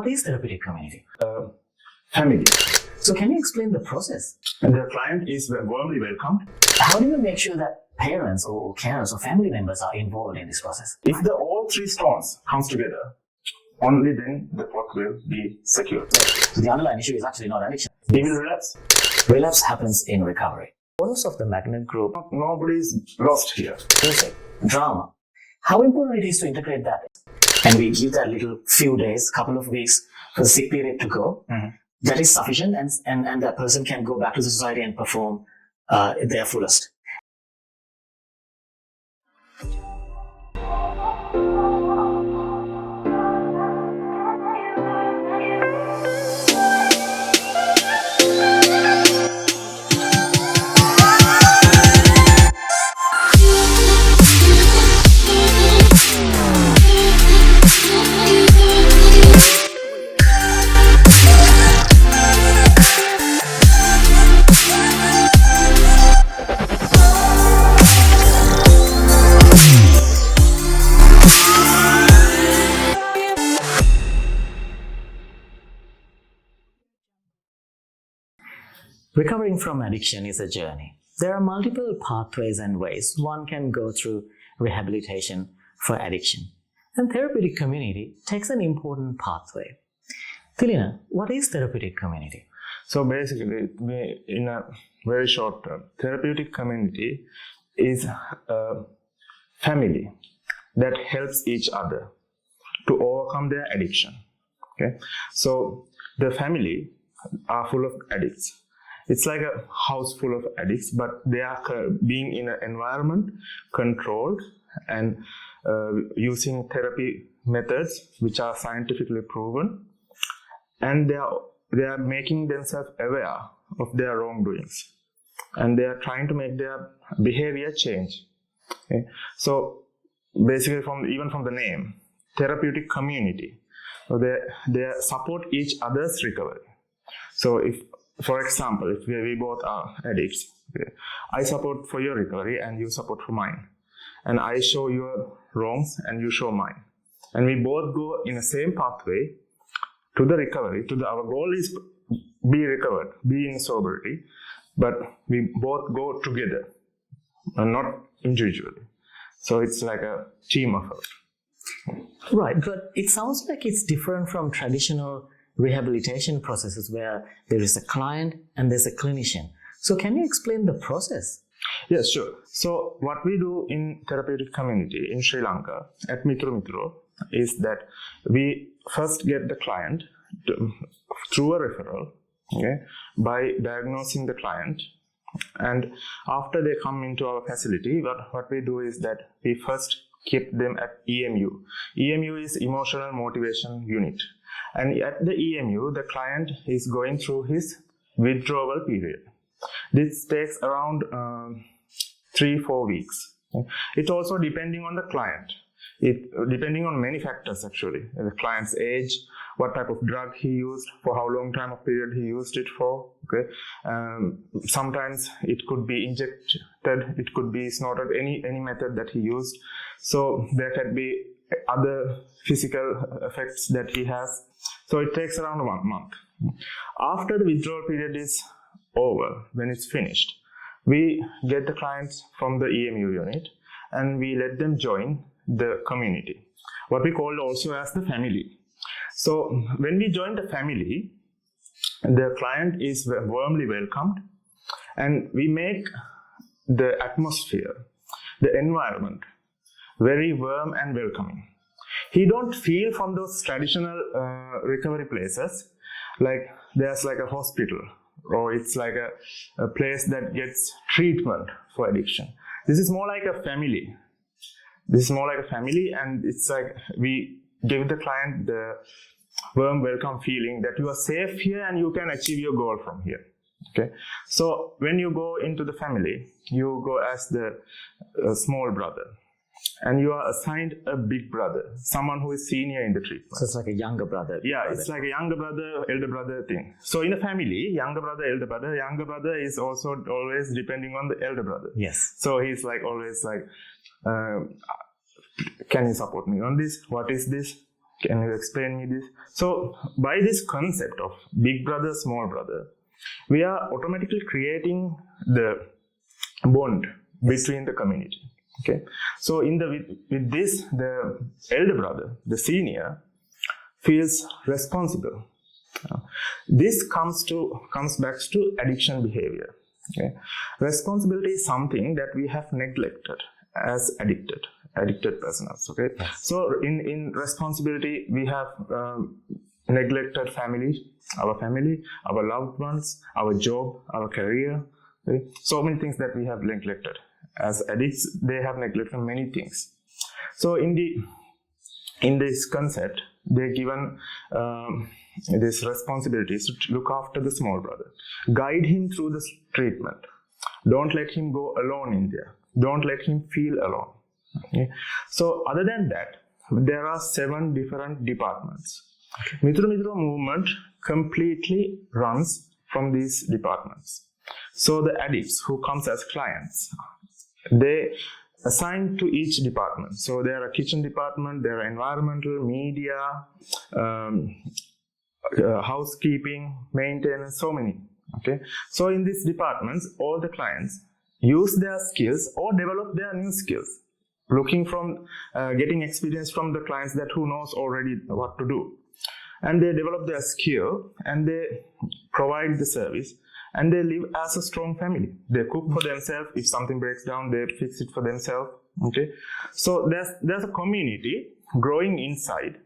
What is therapeutic community? Family. So can you explain the process? And the client is warmly welcomed. How do you make sure that parents or carers or family members are involved in this process? If all three stones comes together, only then the pot will be secure. So the underlying issue is actually not addiction. They will relapse. Relapse happens in recovery. Owners of the magnet group. Nobody is lost here. Music, drama. How important it is to integrate that. And we give that little few days, couple of weeks for the sick period to go. That is sufficient, and that person can go back to the society and perform their fullest. Recovering from addiction is a journey. There are multiple pathways and ways one can go through rehabilitation for addiction. And therapeutic community takes an important pathway. Thilina, what is therapeutic community? So basically, in a very short term, therapeutic community is a family that helps each other to overcome their addiction. Okay, so the family are full of addicts. It's like a house full of addicts, but they are being in an environment controlled and using therapy methods which are scientifically proven, and they are making themselves aware of their wrongdoings, and they are trying to make their behavior change. Okay? So basically, even from the name, therapeutic community, so they support each other's recovery. So if, for example, if we both are addicts, okay, I support for your recovery and you support for mine. And I show your wrongs and you show mine. And we both go in the same pathway to the recovery. Our goal is be recovered, be in sobriety, but we both go together and not individually. So it's like a team effort. Right, but it sounds like it's different from traditional rehabilitation processes where there is a client and there's a clinician. So can you explain the process? Yes, sure. So what we do in therapeutic community in Sri Lanka at Mithuru Mithuro is that we first get the client through a referral, okay, by diagnosing the client. And after they come into our facility, what we do is that we first keep them at EMU. EMU is Emotional Motivation Unit. And at the EMU, the client is going through his withdrawal period. This takes around 3-4 weeks. It also depending on the client. Depending on many factors actually. The client's age, what type of drug he used, for how long time of period he used it for. Okay. Sometimes it could be injected, it could be snorted, any method that he used. So there can be other physical effects that he has. So it takes around 1 month. After the withdrawal period is over, when it's finished, we get the clients from the EMU unit and we let them join the community, what we call also as the family. So when we join the family, the client is warmly welcomed and we make the atmosphere, the environment, very warm and welcoming. He don't feel from those traditional recovery places like there's like a hospital or it's like a place that gets treatment for addiction. This is more like a family. And it's like we give the client the warm welcome feeling that you are safe here and you can achieve your goal from here. Okay. So when you go into the family, you go as the small brother. And you are assigned a big brother, someone who is senior in the treatment. So it's like a younger brother. Yeah, it's like a younger brother, elder brother thing. So in a family, younger brother is also always depending on the elder brother. Yes. So he's like always like, can you support me on this? What is this? Can you explain me this? So by this concept of big brother, small brother, we are automatically creating the bond between the community. Okay. So with this, the elder brother, the senior, feels responsible. This comes back to addiction behavior. Okay. Responsibility is something that we have neglected as addicted persons. Okay. Yes. So in responsibility, we have neglected our family, our loved ones, our job, our career. Okay. So many things that we have neglected. As addicts, they have neglected many things. So in this concept, they're given this responsibility to look after the small brother, guide him through this treatment. Don't let him go alone in there. Don't let him feel alone. Okay. So other than that, there are 7 different departments. Mithuru Mithuro movement completely runs from these departments. So the addicts who comes as clients, they assign to each department. So there are kitchen department, there are environmental, media, housekeeping, maintenance, so many. Okay. So in these departments, all the clients use their skills or develop their new skills, looking from getting experience from the clients that who knows already what to do, and they develop their skill and they provide the service. And they live as a strong family. They cook for themselves. If something breaks down, they fix it for themselves. Okay. So there's a community growing inside,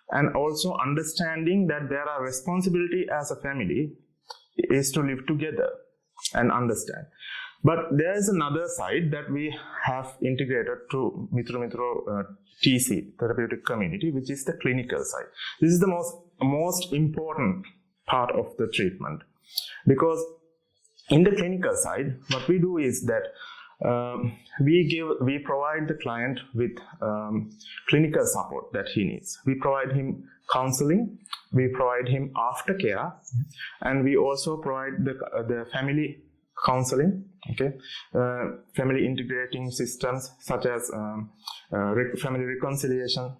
and also understanding that there are responsibility as a family is to live together and understand. But there is another side that we have integrated to Mithuru Mithuro TC, Therapeutic Community, which is the clinical side. This is the most important part of the treatment. Because in the clinical side, what we do is that we provide the client with clinical support that he needs. We provide him counseling, we provide him aftercare, and we also provide the family counseling. Okay, family integrating systems such as family reconciliation,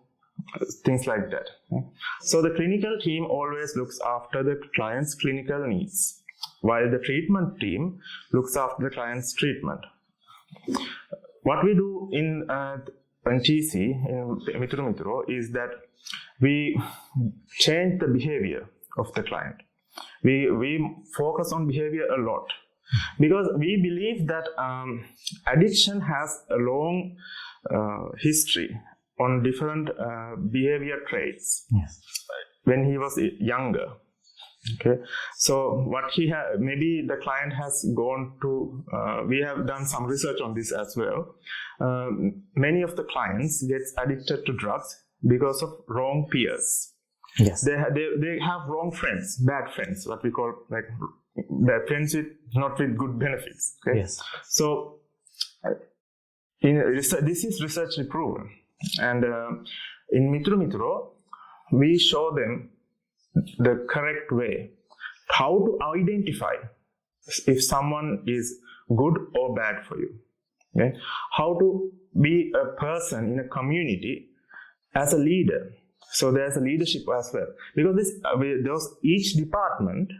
things like that. So the clinical team always looks after the client's clinical needs, while the treatment team looks after the client's treatment. What we do in TC, in Mithuru Mithuro, is that we change the behavior of the client. We focus on behavior a lot, because we believe that addiction has a long history on different behavior traits. Yes. When he was younger. Okay, so what maybe the client has gone to, we have done some research on this as well. Many of the clients gets addicted to drugs because of wrong peers. Yes. They have wrong friends, bad friends, what we call like bad friends not with good benefits. Okay? Yes. So this is research proven. And in Mithuru Mithuro, we show them the correct way, how to identify if someone is good or bad for you. Okay? How to be a person in a community as a leader. So there's a leadership as well, because each department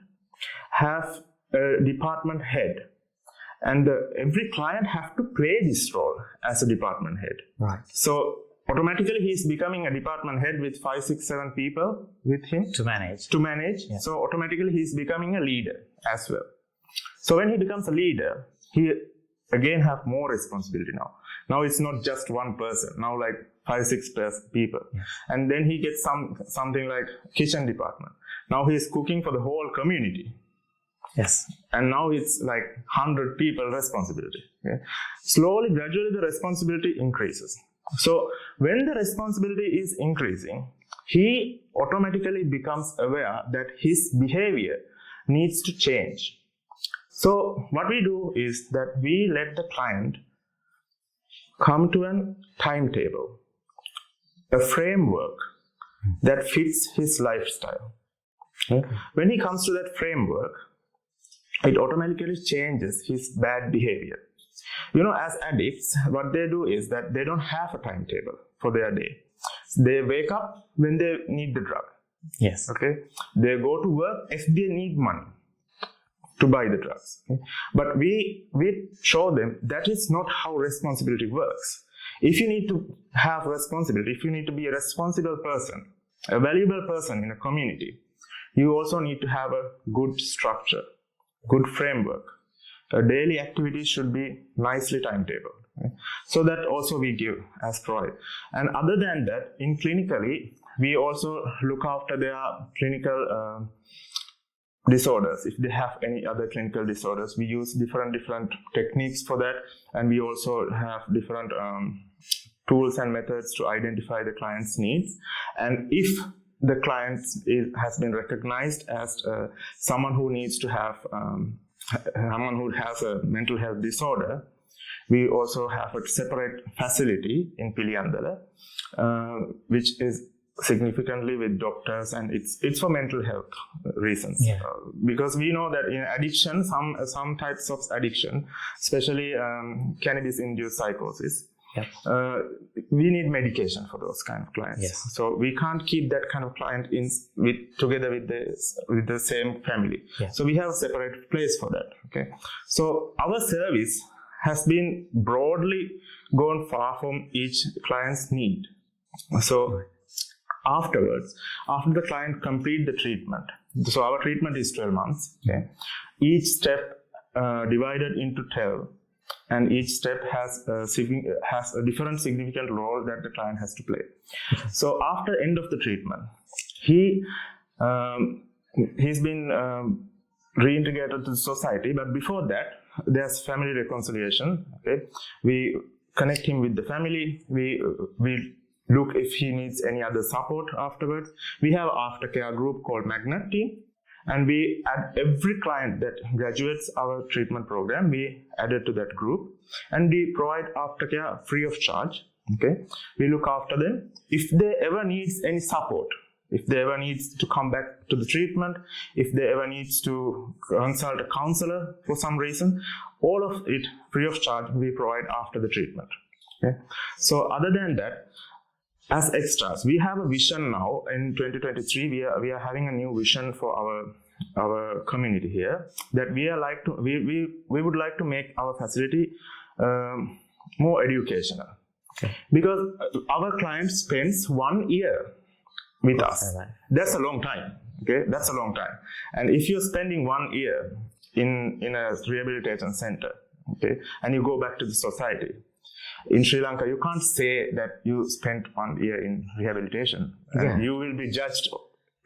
have a department head, and every client have to play this role as a department head. Right. So automatically he is becoming a department head with 5, 6, 7 people with him To manage. Yeah. So automatically he is becoming a leader as well. So when he becomes a leader, he again have more responsibility now. Now it's not just one person. Now like 5, 6 people. Yes. And then he gets something like kitchen department. Now he is cooking for the whole community. Yes. And now it's like 100 people responsibility. Okay? Slowly, gradually the responsibility increases. So when the responsibility is increasing, he automatically becomes aware that his behavior needs to change. So what we do is that we let the client come to a timetable, a framework that fits his lifestyle. Okay? When he comes to that framework, it automatically changes his bad behavior. You know, as addicts, what they do is that they don't have a timetable for their day. They wake up when they need the drug. Yes. Okay. They go to work if they need money to buy the drugs. Okay? But we show them that is not how responsibility works. If you need to have responsibility, if you need to be a responsible person, a valuable person in a community, you also need to have a good structure, good framework. A daily activity should be nicely timetabled. Okay? So that also we give as provide. And other than that, in clinically, we also look after their clinical disorders. If they have any other clinical disorders, we use different techniques for that, and we also have different tools and methods to identify the client's needs. And if the client has been recognized as someone who needs to have someone who has a mental health disorder, we also have a separate facility in Piliyandala, which is significantly with doctors, and it's for mental health reasons. Yeah. Because we know that in addiction, some types of addiction, especially cannabis-induced psychosis, we need medication for those kind of clients. Yes. So we can't keep that kind of client together with the same family. Yeah. So we have a separate place for that. Okay. So our service has been broadly gone far from each client's need. So afterwards, after the client complete the treatment, so our treatment is 12 months. Okay. Each step divided into 12. And each step has a different significant role that the client has to play. So after end of the treatment, he's been reintegrated to the society. But before that, there's family reconciliation. Okay, we connect him with the family. We look if he needs any other support afterwards. We have aftercare group called Magnet Team. And we add every client that graduates our treatment program, we add it to that group, and we provide aftercare free of charge. Okay, we look after them. If they ever needs any support, if they ever needs to come back to the treatment, if they ever needs to consult a counselor for some reason, all of it free of charge we provide after the treatment. Okay, so other than that, as extras, we have a vision now in 2023. We are having a new vision for our community here, that we would like to make our facility more educational. Okay. Because our client spends 1 year with us. That's a long time. Okay, that's a long time. And if you're spending 1 year in a rehabilitation center, okay, and you go back to the society. In Sri Lanka, you can't say that you spent 1 year in rehabilitation, and you will be judged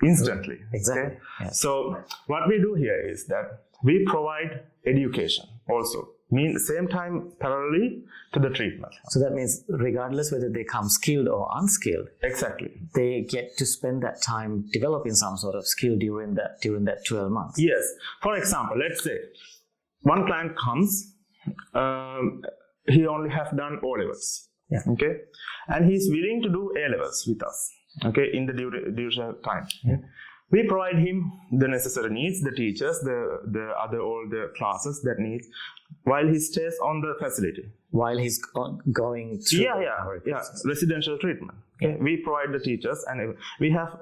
instantly. Exactly. Okay? Yes. So what we do here is that we provide education also, same time parallelly to the treatment. So that means regardless whether they come skilled or unskilled, exactly, they get to spend that time developing some sort of skill during that 12 months. Yes. For example, let's say one client comes, he only have done O-levels, okay, and he's willing to do A-levels with us, okay, in the duration time. Yeah. We provide him the necessary needs, the teachers, the other all the classes that needs, while he stays on the facility. While he's going through residential treatment. Okay. We provide the teachers, and we have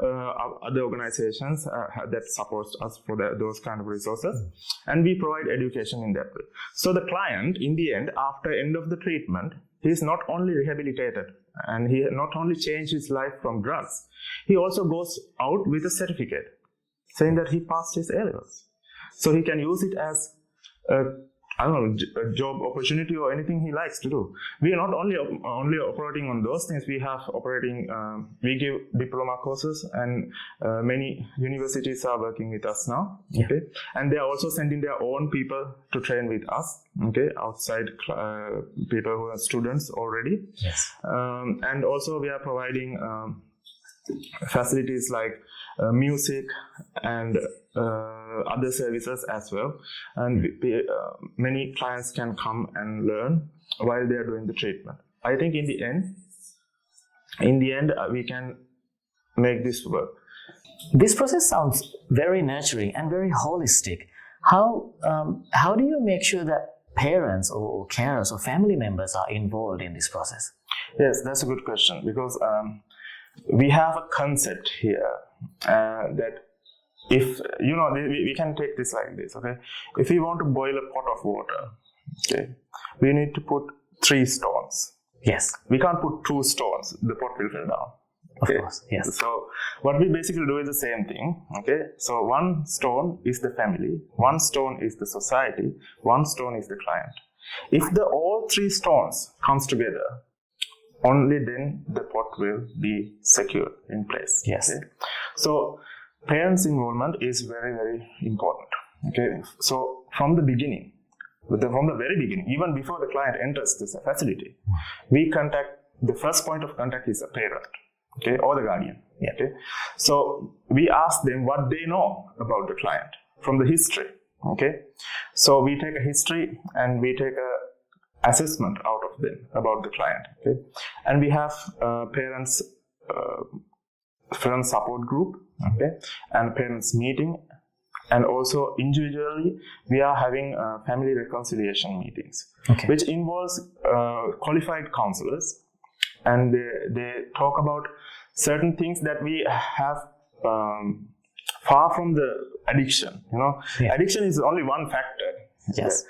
other organizations that support us for those kind of resources, and we provide education in that way. So the client, in the end, after end of the treatment, he is not only rehabilitated, and he not only changed his life from drugs, he also goes out with a certificate saying that he passed his A-levels. So he can use it as a job opportunity or anything he likes to do. We are not only operating on those things. We have we give diploma courses, and many universities are working with us now. Yeah. Okay, and they are also sending their own people to train with us. Okay, outside people who are students already. Yes, and also we are providing facilities like music and other services as well, and many clients can come and learn while they are doing the treatment. I think in the end we can make this work. This process sounds very nurturing and very holistic. How do you make sure that parents or carers or family members are involved in this process? Yes, that's a good question, because we have a concept here that if, we can take this like this, okay? If we want to boil a pot of water, okay, we need to put 3 stones. Yes. We can't put 2 stones, the pot will fall down. Okay? Of course, yes. So what we basically do is the same thing, okay? So 1 stone is the family, 1 stone is the society, 1 stone is the client. If all 3 stones comes together, only then the pot will be secure in place. Yes. Okay? So parents' involvement is very, very important. Okay. So from the beginning, from the very beginning, even before the client enters this facility, the first point of contact is a parent, okay, or the guardian. Yeah. Okay. So we ask them what they know about the client from the history. Okay. So we take a history and we take a assessment out of them about the client. Okay. And we have parents support group, okay, and parents meeting, and also individually we are having family reconciliation meetings, okay, which involves qualified counselors, and they talk about certain things that we have far from the addiction. Yeah. Addiction is only one factor. Yes.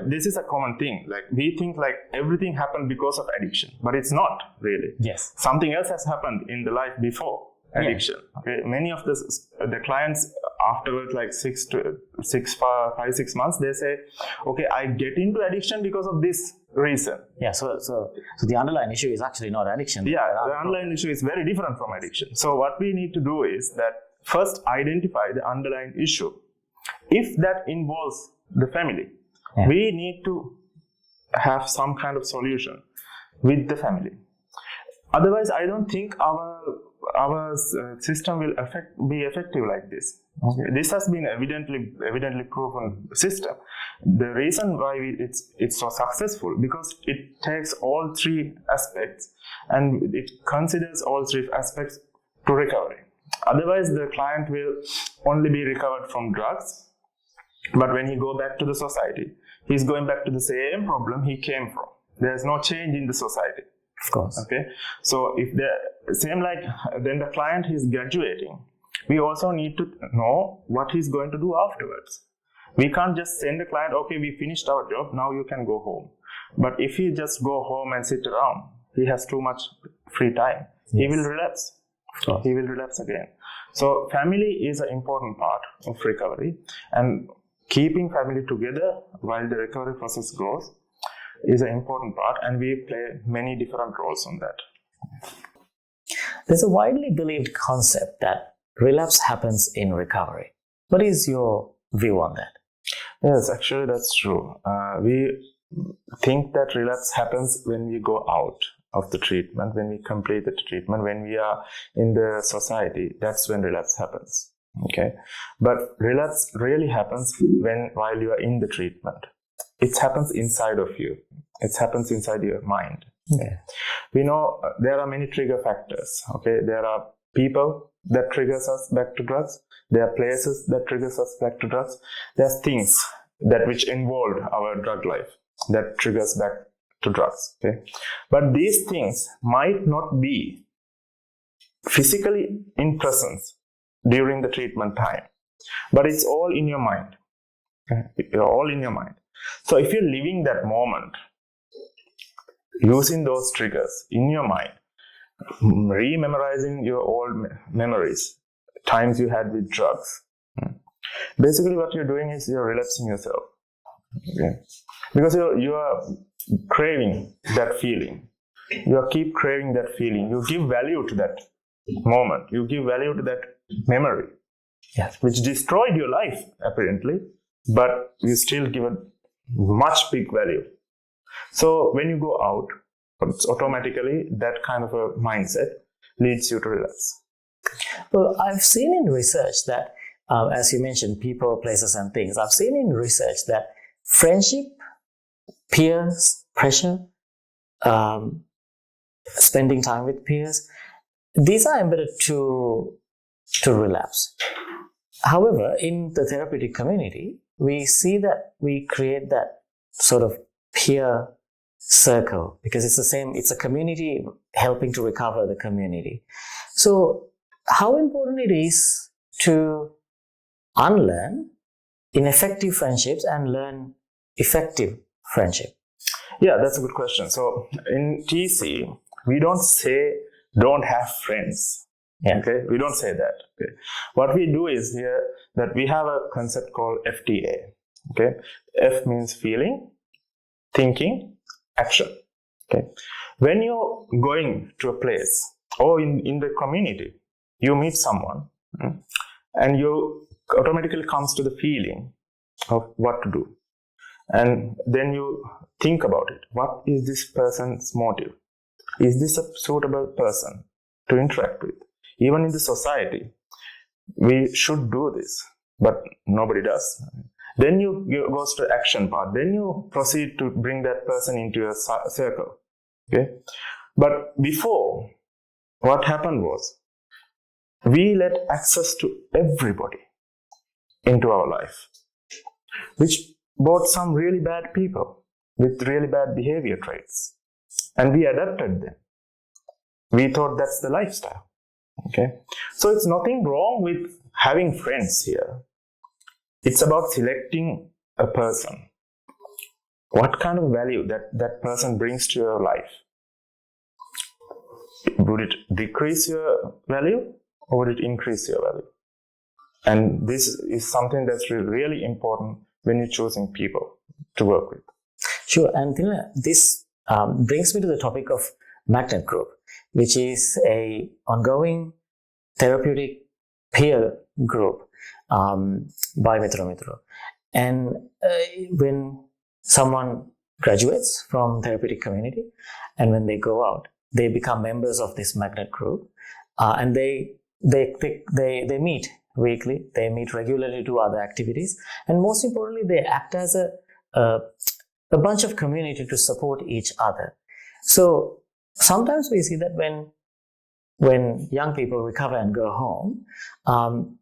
This is a common thing. Like, we think like everything happened because of addiction, but it's not really. Yes. Something else has happened in the life before addiction. Yeah. Okay. Many of the clients afterwards, like 5-6 months, they say, okay, I get into addiction because of this reason. Yeah. So the underlying issue is actually not addiction. Yeah. The underlying issue is very different from addiction. So what we need to do is that first identify the underlying issue. If that involves the family, yeah, we need to have some kind of solution with the family. Otherwise, I don't think our system will be effective like this. Okay. This has been evidently proven system. The reason why it's so successful, because it takes all 3 aspects and it considers all 3 aspects to recovery. Otherwise, the client will only be recovered from drugs. But when he go back to the society, he's going back to the same problem he came from. There's no change in the society. Of course. Okay. So if then the client is graduating, we also need to know what he's going to do afterwards. We can't just send the client, okay, we finished our job, now you can go home. But if he just go home and sit around, he has too much free time. Yes. He will relapse. He will relapse again. So family is an important part of recovery, and keeping family together while the recovery process goes is an important part, and we play many different roles on that. There's a widely believed concept that relapse happens in recovery. What is your view on that? Yes, actually that's true. We think that relapse happens when we go out of the treatment, when we complete the treatment, when we are in the society. That's when relapse happens. Okay, but relapse really happens while you are in the treatment. It happens inside of you. It happens inside your mind. Okay. We know there are many trigger factors. Okay, there are people that triggers us back to drugs. There are places that triggers us back to drugs. There's things which involve our drug life that triggers back to drugs. Okay, but these things might not be physically in presence during the treatment time, but it's all in your mind. It's all in your mind. So if you're living that moment, using those triggers in your mind, rememorizing your old memories, times you had with drugs, basically what you're doing is you're relapsing yourself. Okay? Because you are craving that feeling. You keep craving that feeling. You give value to that moment. You give value to that memory, yes, which destroyed your life apparently, but you still give a much big value. So when you go out, automatically that kind of a mindset leads you to relapse. Well, I've seen in research that, as you mentioned, people, places, and things. I've seen in research that friendship, peers, pressure, spending time with peers, these are embedded to relapse. However, in the therapeutic community, we see that we create that sort of peer circle, because it's a community helping to recover the community. So how important it is to unlearn ineffective friendships and learn effective friendship? Yeah, that's a good question. So in TC, we don't say don't have friends. Yeah. Okay, we don't say that. Okay. What we do is here that we have a concept called FTA. Okay, F means feeling, thinking, action. Okay, when you're going to a place or in the community, you meet someone and you automatically comes to the feeling of what to do, and then you think about it. What is this person's motive? Is this a suitable person to interact with? Even in the society, we should do this, but nobody does. Then you go to the action part. Then you proceed to bring that person into your circle. Okay, but before, what happened was we let access to everybody into our life, which brought some really bad people with really bad behavior traits, and we adapted them. We thought that's the lifestyle. Okay, so it's nothing wrong with having friends here. It's about selecting a person. What kind of value that person brings to your life? Would it decrease your value or would it increase your value? And this is something that's really important when you're choosing people to work with. Sure, and this brings me to the topic of magnet group, which is a ongoing therapeutic peer group by Mithuru Mithuro. And when someone graduates from therapeutic community and when they go out, they become members of this magnet group, and they meet weekly, they meet regularly, do other activities, and most importantly, they act as a bunch of community to support each other. So sometimes we see that when young people recover and go home,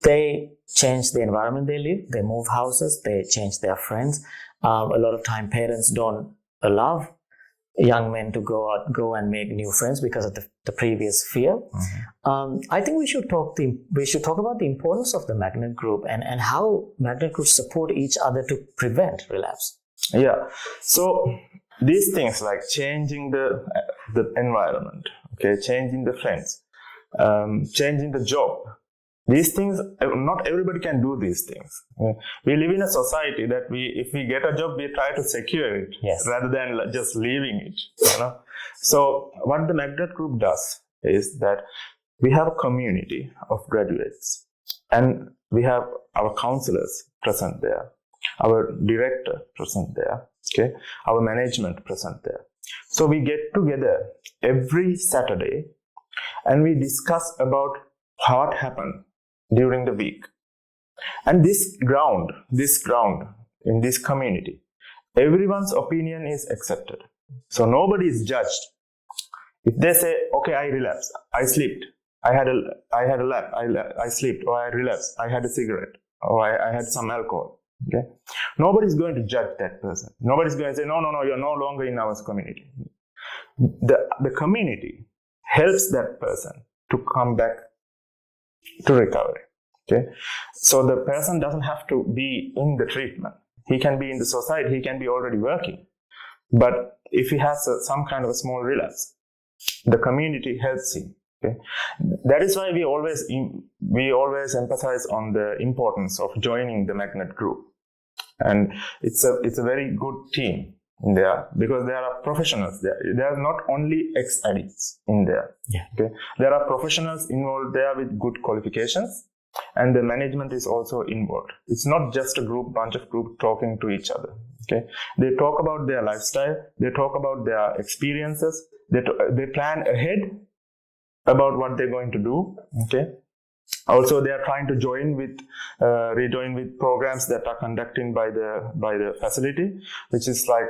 they change the environment they live, they move houses, they change their friends. A lot of time parents don't allow young men to go and make new friends because of the previous fear. Mm-hmm. I think we should talk about the importance of the magnet group and how magnet groups support each other to prevent relapse. Yeah, so these things like changing the environment, okay, changing the friends, changing the job, these things, not everybody can do these things. We live in a society that if we get a job, we try to secure it, yes, rather than just leaving it. You know? So what the magnet group does is that we have a community of graduates and we have our counselors present there, our director present there, okay, our management present there. So we get together every Saturday and we discuss about what happened during the week. And this ground in this community, everyone's opinion is accepted. So nobody is judged. If they say, okay, I relapsed, I slept, I had a lap, I slept, or I relapsed, I had a cigarette, or I had some alcohol. Okay, nobody's going to judge that person. Nobody's going to say, no, you're no longer in our community. The community helps that person to come back to recovery. Okay, so the person doesn't have to be in the treatment. He can be in the society. He can be already working. But if he has some kind of a small relapse, the community helps him. Okay, that is why we always emphasize on the importance of joining the magnet group, and it's a very good team in there because there are professionals there. There are not only ex-addicts in there. Yeah. Okay, there are professionals involved there with good qualifications, and the management is also involved. It's not just a bunch of group talking to each other. Okay, they talk about their lifestyle, they talk about their experiences, they plan ahead about what they're going to do. Okay, also they are trying to rejoin with programs that are conducted by the facility, which is like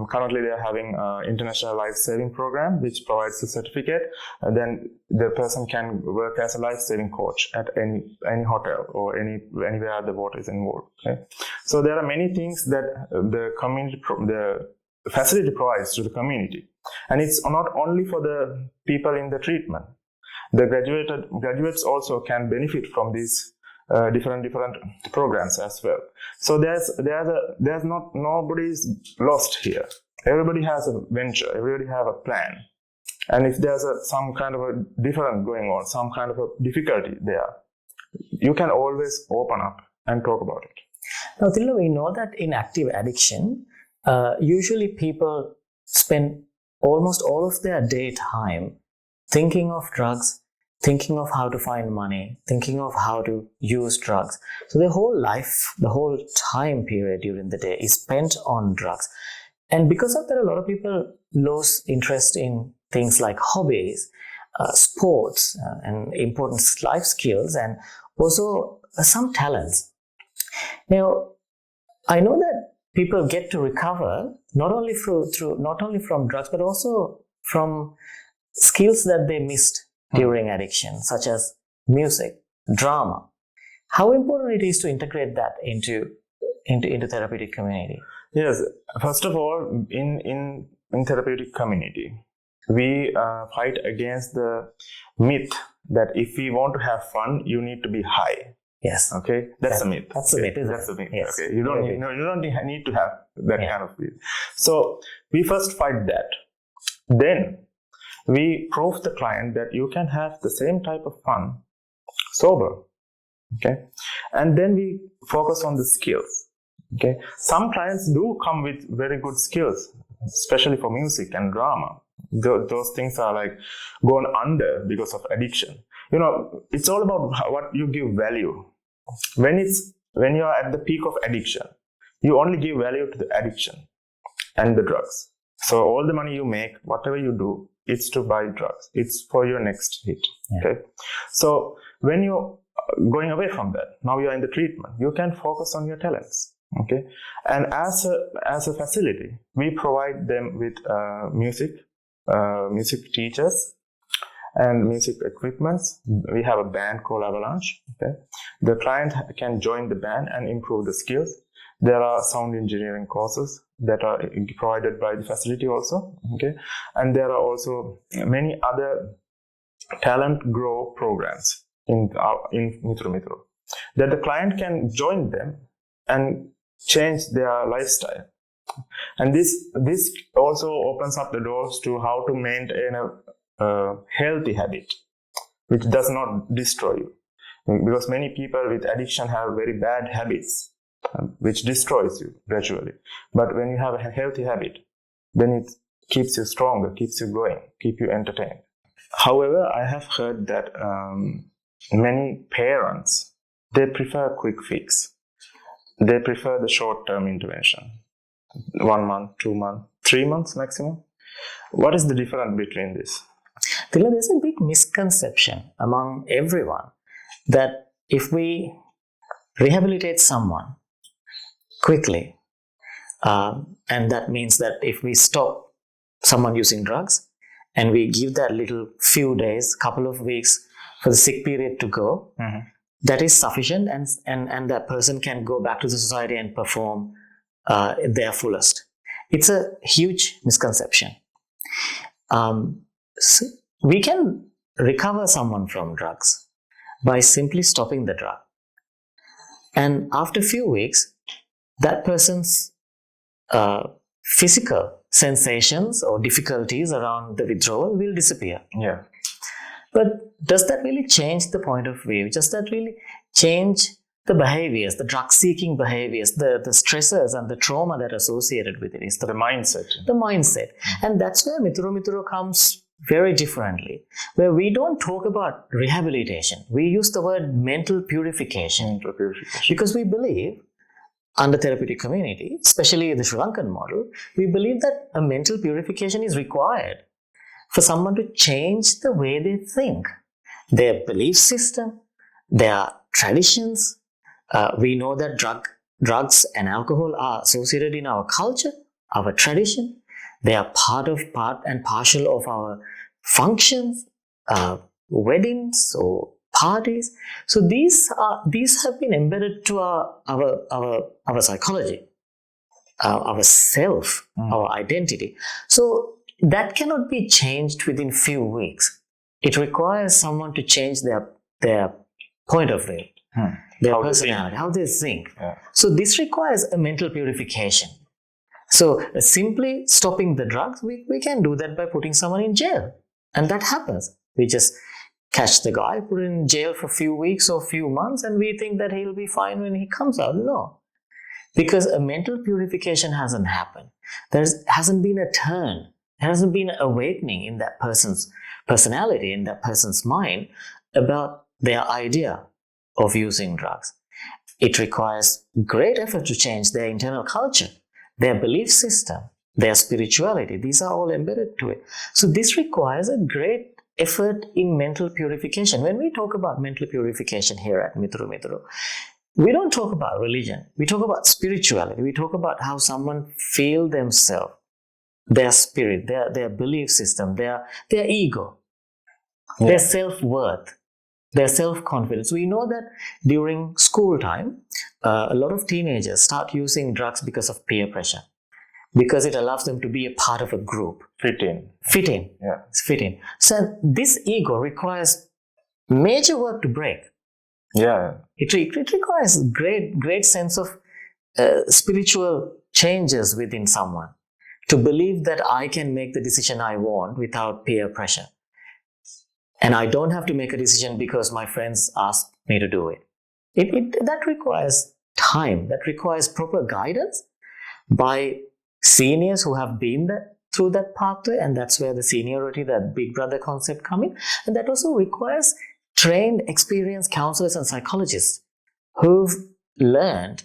currently they are having international life saving program which provides a certificate, and then the person can work as a life saving coach at any hotel or anywhere the water is involved. Okay, so there are many things that the community facility provides to the community. And it's not only for the people in the treatment. The graduates also can benefit from these different programs as well. So nobody's lost here. Everybody has a venture. Everybody have a plan. And if there's some kind of a difference going on, some kind of a difficulty there, you can always open up and talk about it. Now, Thilina, we know that in active addiction, usually people spend almost all of their daytime thinking of drugs, thinking of how to find money, thinking of how to use drugs. So their whole life, the whole time period during the day is spent on drugs. And because of that, a lot of people lose interest in things like hobbies, sports, and important life skills, and also some talents. Now, I know that people get to recover not only from drugs, but also from skills that they missed during addiction, such as music, drama. How important it is to integrate that into therapeutic community? Yes, first of all, in therapeutic community, we fight against the myth that if we want to have fun, you need to be high. Yes. Okay, that's a myth. That's a myth. That's a myth. Yes. Okay, you don't need to have that kind of myth. So we first fight that. Then we prove the client that you can have the same type of fun sober. Okay, and then we focus on the skills. Okay, some clients do come with very good skills, especially for music and drama. Those things are like gone under because of addiction. It's all about what you give value. When you are at the peak of addiction, you only give value to the addiction and the drugs. So all the money you make, whatever you do, it's to buy drugs. It's for your next hit. Yeah. Okay. So when you're going away from that, now you're in the treatment, you can focus on your talents. Okay. And as a facility, we provide them with music teachers and music equipments. We have a band called Avalanche. Okay. The client can join the band and improve the skills. There are sound engineering courses that are provided by the facility also. Okay. And there are also many other talent grow programs in Mithuru Mithuro that the client can join them and change their lifestyle. And this also opens up the doors to how to maintain a healthy habit, which does not destroy you. Because many people with addiction have very bad habits, which destroys you gradually. But when you have a healthy habit, then it keeps you stronger, keeps you going, keep you entertained. However, I have heard that many parents, they prefer a quick fix. They prefer the short-term intervention. 1 month, 2 months, 3 months maximum. What is the difference between this? Thilina, there's a big misconception among everyone that if we rehabilitate someone quickly, and that means that if we stop someone using drugs and we give that little few days, couple of weeks for the sick period to go, that is sufficient, and that person can go back to the society and perform their fullest. It's a huge misconception. So we can recover someone from drugs by simply stopping the drug. And after a few weeks, that person's physical sensations or difficulties around the withdrawal will disappear. Yeah. But does that really change the point of view? Does that really change the behaviors, the drug-seeking behaviors, the stressors and the trauma that are associated with it? Is the mindset. The mindset. And that's where Mithuru Mithuro comes very differently, where we don't talk about rehabilitation. We use the word mental purification. Because we believe, under therapeutic community, especially the Sri Lankan model, we believe that a mental purification is required for someone to change the way they think, their belief system, their traditions. We know that drugs and alcohol are associated in our culture, our tradition. They are part and partial of our functions, weddings or parties. So these have been embedded to our psychology. our self, our identity. So that cannot be changed within few weeks. It requires someone to change their point of view, their personality, how they think. Yeah. So this requires a mental purification. So simply stopping the drugs, we can do that by putting someone in jail. And that happens. We just catch the guy, put him in jail for a few weeks or few months, and we think that he'll be fine when he comes out. No. Because a mental purification hasn't happened. There hasn't been a turn. There hasn't been an awakening in that person's personality, in that person's mind about their idea of using drugs. It requires great effort to change their internal culture, their belief system, their spirituality. These are all embedded to it. So this requires a great effort in mental purification. When we talk about mental purification here at Mithuru Mithuro, we don't talk about religion. We talk about spirituality. We talk about how someone feels themselves, their spirit, their belief system, their ego, their self-worth, their self-confidence. We know that during school time, a lot of teenagers start using drugs because of peer pressure, because it allows them to be a part of a group. Fit in. Yeah. Fit in. So this ego requires major work to break. Yeah. It requires great sense of spiritual changes within someone to believe that I can make the decision I want without peer pressure. And I don't have to make a decision because my friends asked me to do it. That requires time. That requires proper guidance by seniors who have been through that pathway, and that's where the seniority, that big brother concept come in. And that also requires trained, experienced counselors and psychologists who've learned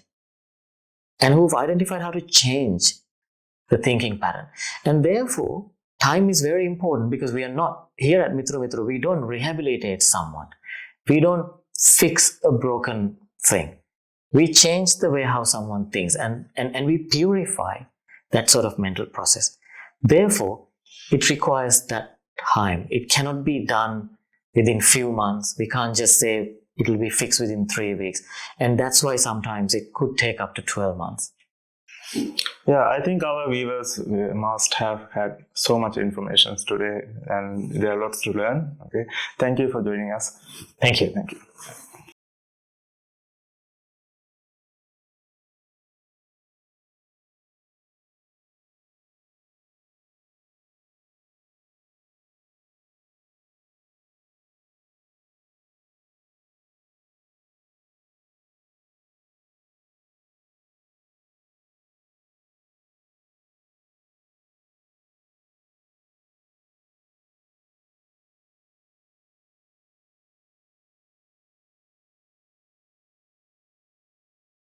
and who've identified how to change the thinking pattern. And therefore, time is very important, because we are not, here at Mithuru Mithuro, we don't rehabilitate someone. We don't fix a broken thing. We change the way how someone thinks, and we purify that sort of mental process. Therefore, it requires that time. It cannot be done within few months. We can't just say it will be fixed within 3 weeks. And that's why sometimes it could take up to 12 months. Yeah, I think our viewers must have had so much information today, and there are lots to learn. Okay, thank you for joining us. Thank you. Thank you.